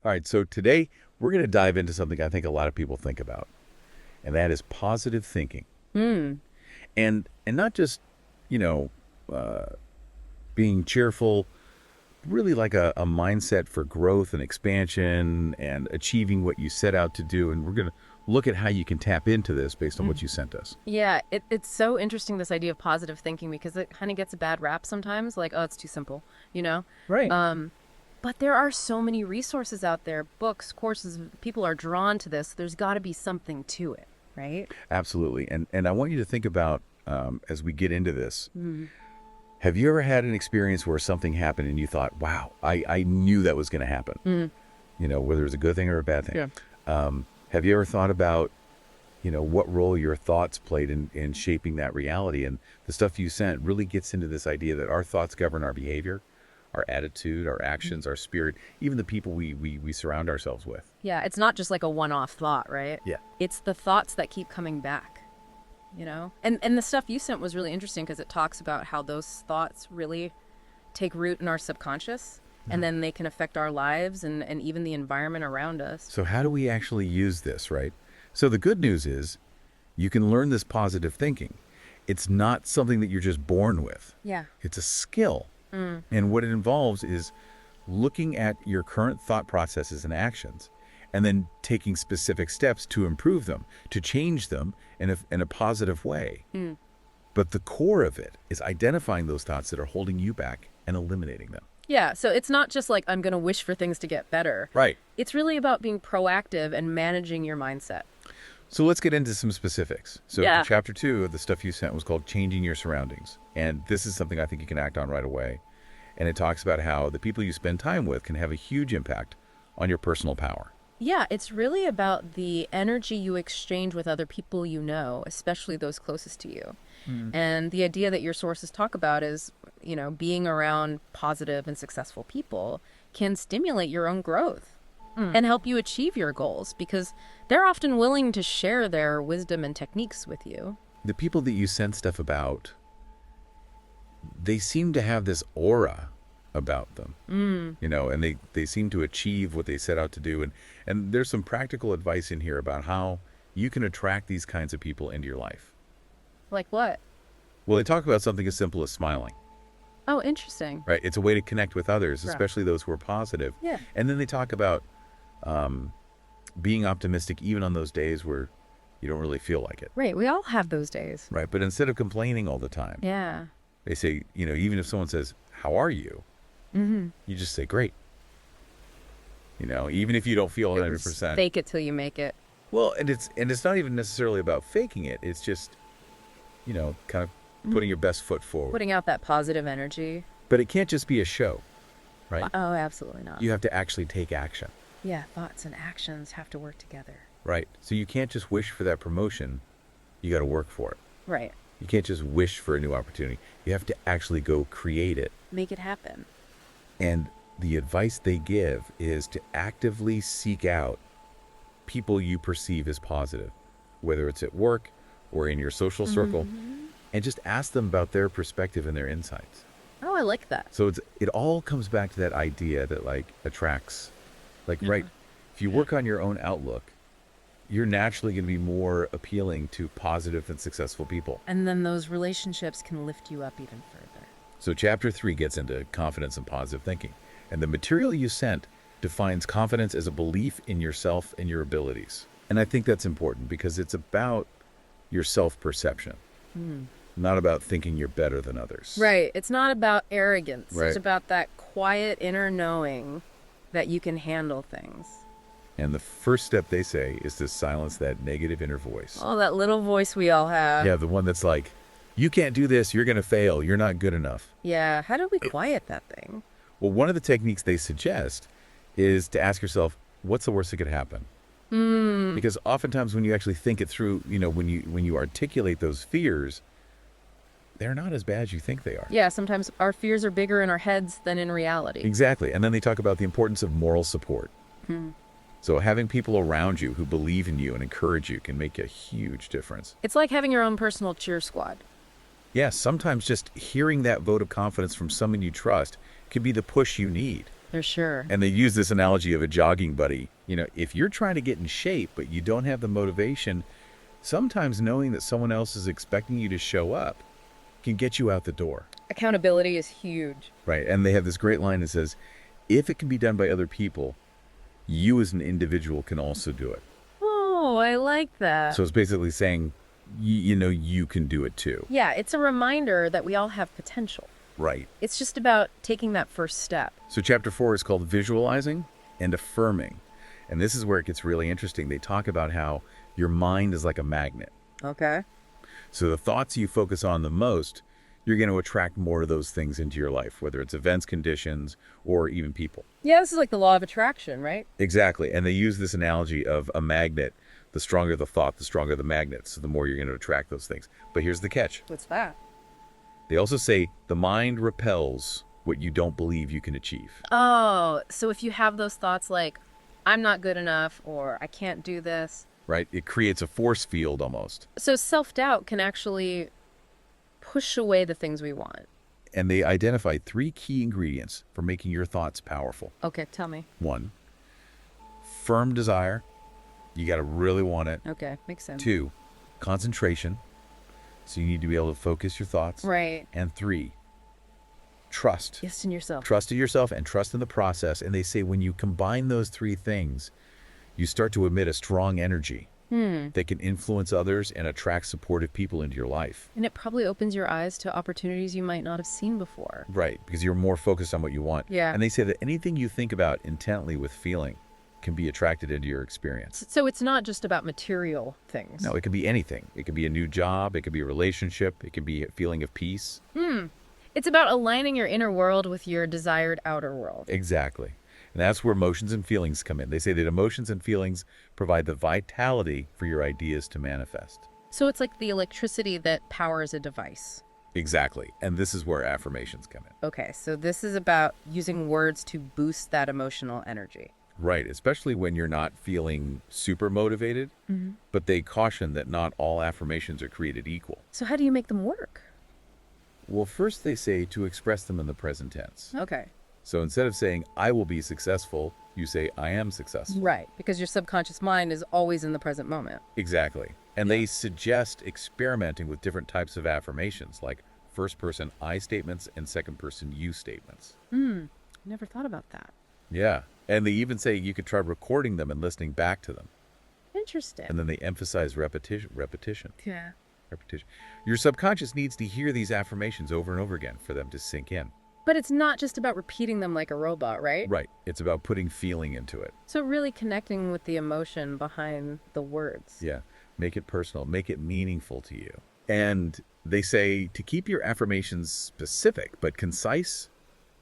All right, so today we're going to dive into something I think a lot of people think about, and that is positive thinking. Hmm. And not just, you know, uh, being cheerful, really like a mindset for growth and expansion and achieving what you set out to do. And we're going to look at how you can tap into this based on what you sent us. Yeah, it's so interesting, this idea of positive thinking, because it kind of gets a bad rap sometimes, like, oh, it's too simple, you know? Right. Um, but there are so many resources out there, books, courses, people are drawn to this. There's got to be something to it, right? Absolutely. And I want you to think about, as we get into this, Mm. have you ever had an experience where something happened and you thought, wow, I knew that was going to happen? Mm. Whether it was a good thing or a bad thing. Yeah. Have you ever thought about, what role your thoughts played in shaping that reality? And the stuff you sent really gets into this idea that our thoughts govern our behavior, our attitude, our actions, our spirit, even the people we surround ourselves with. Yeah, it's not just like a one-off thought, right? Yeah. It's the thoughts that keep coming back, you know? And the stuff you sent was really interesting because it talks about how those thoughts really take root in our subconscious, and then they can affect our lives and even the environment around us. So how do we actually use this, right? So the good news is you can learn this positive thinking. It's not something that you're just born with. Yeah. It's a skill. And what it involves is looking at your current thought processes and actions and then taking specific steps to improve them, to change them in a positive way. But the core of it is identifying those thoughts that are holding you back and eliminating them. Yeah, so it's not just like I'm going to wish for things to get better. Right. It's really about being proactive and managing your mindset. So let's get into some specifics. So Yeah. chapter 2 of the stuff you sent was called Changing Your Surroundings. And this is something I think you can act on right away. And it talks about how the people you spend time with can have a huge impact on your personal power. Yeah, it's really about the energy you exchange with other people you know, especially those closest to you. And the idea that your sources talk about is, being around positive and successful people can stimulate your own growth and help you achieve your goals because they're often willing to share their wisdom and techniques with you. The people that you send stuff about, they seem to have this aura about them, and they seem to achieve what they set out to do. And there's some practical advice in here about how you can attract these kinds of people into your life. Like what? Well, they talk about something as simple as smiling, Oh, interesting. right? It's a way to connect with others, Right. especially those who are positive. Yeah. And then they talk about being optimistic even on those days where you don't really feel like it, Right, we all have those days. right? But instead of complaining all the time, Yeah. they say, even if someone says, how are you? You just say, great. Even if you don't feel 100%. Fake it till you make it. Well, and it's not even necessarily about faking it. It's just, kind of putting your best foot forward. Putting out that positive energy. But it can't just be a show, right? Oh, absolutely not. You have to actually take action, Yeah, thoughts and actions have to work together. right? So you can't just wish for that promotion. You got to work for it. Right. You can't just wish for a new opportunity. You have to actually go create it. Make it happen. And the advice they give is to actively seek out people you perceive as positive, whether it's at work or in your social circle, and just ask them about their perspective and their insights. Oh, I like that. So it all comes back to that idea that attracts, right, if you work on your own outlook, you're naturally going to be more appealing to positive and successful people. And then those relationships can lift you up even further. So chapter 3 gets into confidence and positive thinking. And the material you sent defines confidence as a belief in yourself and your abilities. And I think that's important because it's about your self-perception, not about thinking you're better than others. Right. It's not about arrogance. Right. It's about that quiet inner knowing that you can handle things. And the first step, they say, is to silence that negative inner voice. Oh, that little voice we all have. Yeah, the one that's like, you can't do this, you're going to fail, you're not good enough. Yeah. How do we quiet that thing? Well, one of the techniques they suggest is to ask yourself, what's the worst that could happen? Because oftentimes when you actually think it through, when you articulate those fears, they're not as bad as you think they are. Yeah, sometimes our fears are bigger in our heads than in reality. Exactly. And then they talk about the importance of moral support. So having people around you who believe in you and encourage you can make a huge difference. It's like having your own personal cheer squad. Yes, sometimes just hearing that vote of confidence from someone you trust can be the push you need. For sure. And they use this analogy of a jogging buddy. If you're trying to get in shape, but you don't have the motivation, sometimes knowing that someone else is expecting you to show up can get you out the door. Accountability is huge. Right. And they have this great line that says, if it can be done by other people, you as an individual can also do it. Oh, I like that. So it's basically saying, you can do it too. Yeah, it's a reminder that we all have potential. Right. It's just about taking that first step. So chapter 4 is called Visualizing and Affirming. And this is where it gets really interesting. They talk about how your mind is like a magnet. Okay. So the thoughts you focus on the most, you're going to attract more of those things into your life, whether it's events, conditions, or even people. Yeah, this is like the law of attraction, right? Exactly. And they use this analogy of a magnet. The stronger the thought, the stronger the magnet. So the more you're going to attract those things. But here's the catch. What's that? They also say the mind repels what you don't believe you can achieve. Oh, so if you have those thoughts like, I'm not good enough, or I can't do this. Right? It creates a force field almost. So self-doubt can actually push away the things we want. And they identified 3 key ingredients for making your thoughts powerful. Okay, tell me. 1, firm desire. You got to really want it. Okay, makes sense. 2, concentration. So you need to be able to focus your thoughts. Right. And 3, trust. Yes, in yourself. Trust in yourself and trust in the process. And they say when you combine those 3 things, you start to emit a strong energy that can influence others and attract supportive people into your life. And it probably opens your eyes to opportunities you might not have seen before. Right, because you're more focused on what you want. Yeah. And they say that anything you think about intently with feeling can be attracted into your experience. So it's not just about material things. No, it could be anything. It could be a new job. It could be a relationship. It could be a feeling of peace. It's about aligning your inner world with your desired outer world. Exactly. And that's where emotions and feelings come in. They say that emotions and feelings provide the vitality for your ideas to manifest. So it's like the electricity that powers a device. Exactly. And this is where affirmations come in. Okay, so this is about using words to boost that emotional energy. Right, especially when you're not feeling super motivated. But they caution that not all affirmations are created equal. So how do you make them work? Well, first they say to express them in the present tense. Okay. So instead of saying, I will be successful, you say, I am successful. Right, because your subconscious mind is always in the present moment. Exactly. And they suggest experimenting with different types of affirmations, like first person I statements and second person you statements. Never thought about that. Yeah. And they even say you could try recording them and listening back to them. Interesting. And then they emphasize repetition. Yeah. Your subconscious needs to hear these affirmations over and over again for them to sink in. But it's not just about repeating them like a robot, right? Right. It's about putting feeling into it. So really connecting with the emotion behind the words. Yeah. Make it personal. Make it meaningful to you. And they say to keep your affirmations specific but concise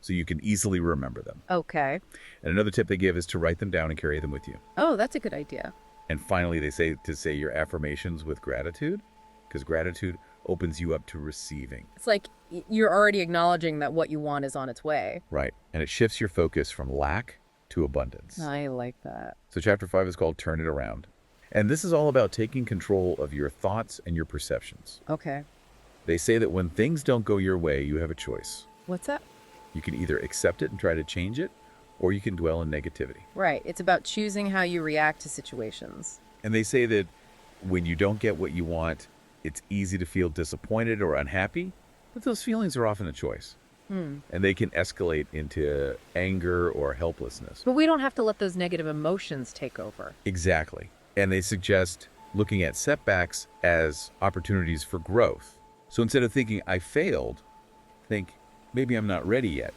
so you can easily remember them. Okay. And another tip they give is to write them down and carry them with you. Oh, that's a good idea. And finally, they say to say your affirmations with gratitude, because gratitude opens you up to receiving. It's like you're already acknowledging that what you want is on its way. Right. And it shifts your focus from lack to abundance. I like that. So chapter 5 is called Turn It Around. And this is all about taking control of your thoughts and your perceptions. Okay. They say that when things don't go your way, you have a choice. What's that? You can either accept it and try to change it, or you can dwell in negativity. Right. It's about choosing how you react to situations. And they say that when you don't get what you want, it's easy to feel disappointed or unhappy, but those feelings are often a choice. And they can escalate into anger or helplessness. But we don't have to let those negative emotions take over. Exactly. And they suggest looking at setbacks as opportunities for growth. So instead of thinking, I failed, think, maybe I'm not ready yet,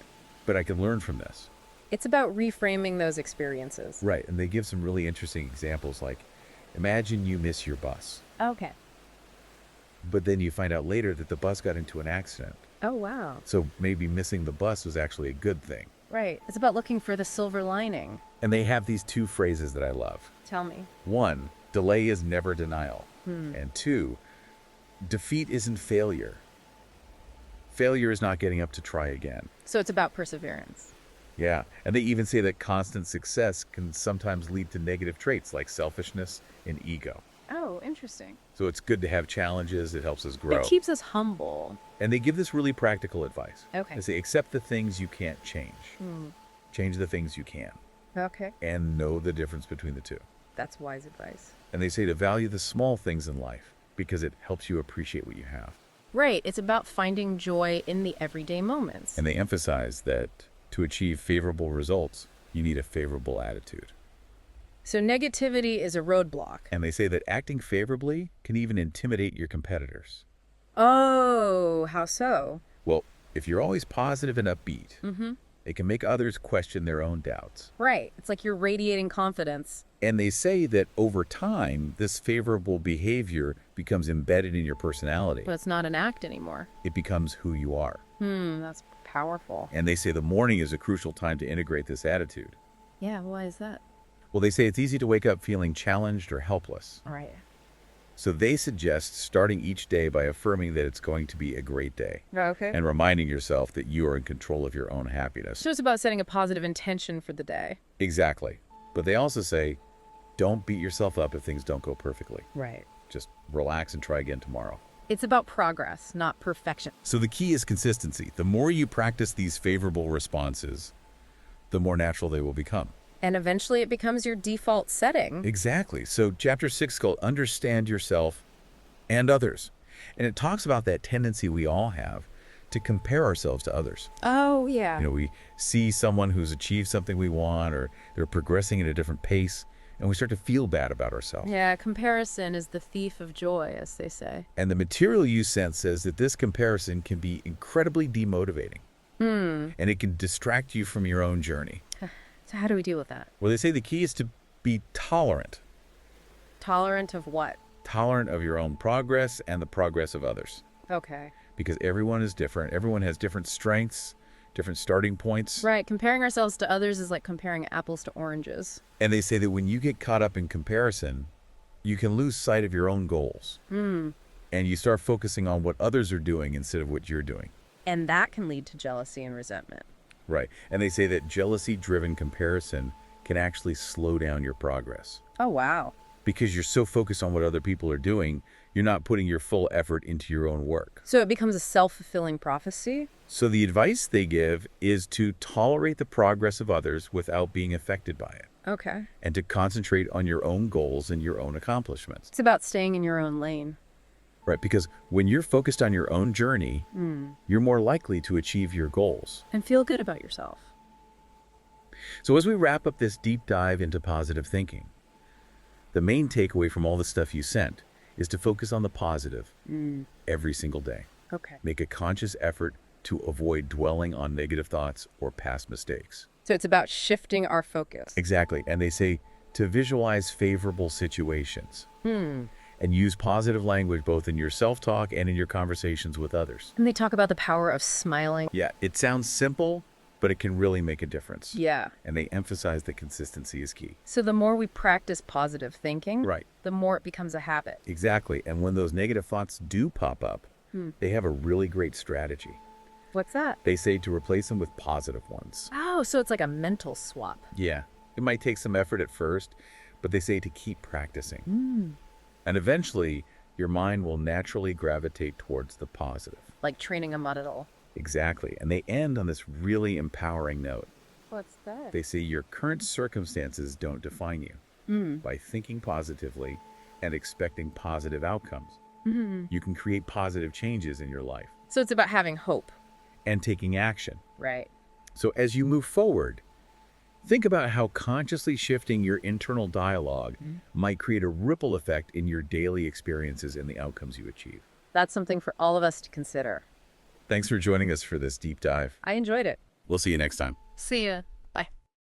but I can learn from this. It's about reframing those experiences. Right. And they give some really interesting examples like, imagine you miss your bus, Okay. but then you find out later that the bus got into an accident. Oh, wow. So maybe missing the bus was actually a good thing. Right. It's about looking for the silver lining. And they have these 2 phrases that I love. Tell me. 1, delay is never denial. And 2, defeat isn't failure. Failure is not getting up to try again. So it's about perseverance. Yeah. And they even say that constant success can sometimes lead to negative traits like selfishness and ego. Oh, interesting. So it's good to have challenges. It helps us grow. It keeps us humble. And they give this really practical advice. Okay. They say, accept the things you can't change. change the things you can, Okay. and know the difference between the two. That's wise advice. And they say to value the small things in life because it helps you appreciate what you have. Right. It's about finding joy in the everyday moments. And they emphasize that to achieve favorable results, you need a favorable attitude. So negativity is a roadblock. And they say that acting favorably can even intimidate your competitors. Oh, how so? Well, if you're always positive and upbeat, it can make others question their own doubts. Right. It's like you're radiating confidence. And they say that over time, this favorable behavior becomes embedded in your personality. But it's not an act anymore. It becomes who you are. That's powerful. And they say the morning is a crucial time to integrate this attitude. Yeah, why is that? Well, they say it's easy to wake up feeling challenged or helpless. Right. So they suggest starting each day by affirming that it's going to be a great day Okay. and reminding yourself that you are in control of your own happiness. So it's about setting a positive intention for the day. Exactly. But they also say, don't beat yourself up if things don't go perfectly. Right. Just relax and try again tomorrow. It's about progress, not perfection. So the key is consistency. The more you practice these favorable responses, the more natural they will become. And eventually it becomes your default setting. Exactly. So chapter 6 is called Understand Yourself and Others. And it talks about that tendency we all have to compare ourselves to others. Oh, yeah. You know, we see someone who's achieved something we want, or they're progressing at a different pace, and we start to feel bad about ourselves. Yeah, comparison is the thief of joy, as they say. And the material you sent says that this comparison can be incredibly demotivating. And it can distract you from your own journey. So how do we deal with that? Well, they say the key is to be tolerant. Tolerant of what? Tolerant of your own progress and the progress of others. Okay. Because everyone is different. Everyone has different strengths, different starting points. Right. Comparing ourselves to others is like comparing apples to oranges. And they say that when you get caught up in comparison, you can lose sight of your own goals. And you start focusing on what others are doing instead of what you're doing. And that can lead to jealousy and resentment. Right. And they say that jealousy-driven comparison can actually slow down your progress. Oh, wow. Because you're so focused on what other people are doing, you're not putting your full effort into your own work. So it becomes a self-fulfilling prophecy? So the advice they give is to tolerate the progress of others without being affected by it, Okay. and to concentrate on your own goals and your own accomplishments. It's about staying in your own lane. Right, because when you're focused on your own journey, you're more likely to achieve your goals. And feel good about yourself. So as we wrap up this deep dive into positive thinking, the main takeaway from all the stuff you sent is to focus on the positive every single day. Okay. Make a conscious effort to avoid dwelling on negative thoughts or past mistakes. So it's about shifting our focus. Exactly. And they say to visualize favorable situations and use positive language both in your self-talk and in your conversations with others. And they talk about the power of smiling. Yeah, it sounds simple, but it can really make a difference. Yeah. And they emphasize that consistency is key. So the more we practice positive thinking, Right. the more it becomes a habit. Exactly. And when those negative thoughts do pop up, they have a really great strategy. What's that? They say to replace them with positive ones. Oh, so it's like a mental swap. Yeah. It might take some effort at first, but they say to keep practicing. And eventually, your mind will naturally gravitate towards the positive. Like training a muscle. Exactly. And they end on this really empowering note. What's that? They say your current circumstances don't define you. By thinking positively and expecting positive outcomes, you can create positive changes in your life So it's about having hope. and taking action. Right. So as you move forward, think about how consciously shifting your internal dialogue might create a ripple effect in your daily experiences and the outcomes you achieve. That's something for all of us to consider. Thanks for joining us for this deep dive. I enjoyed it. We'll see you next time. See ya.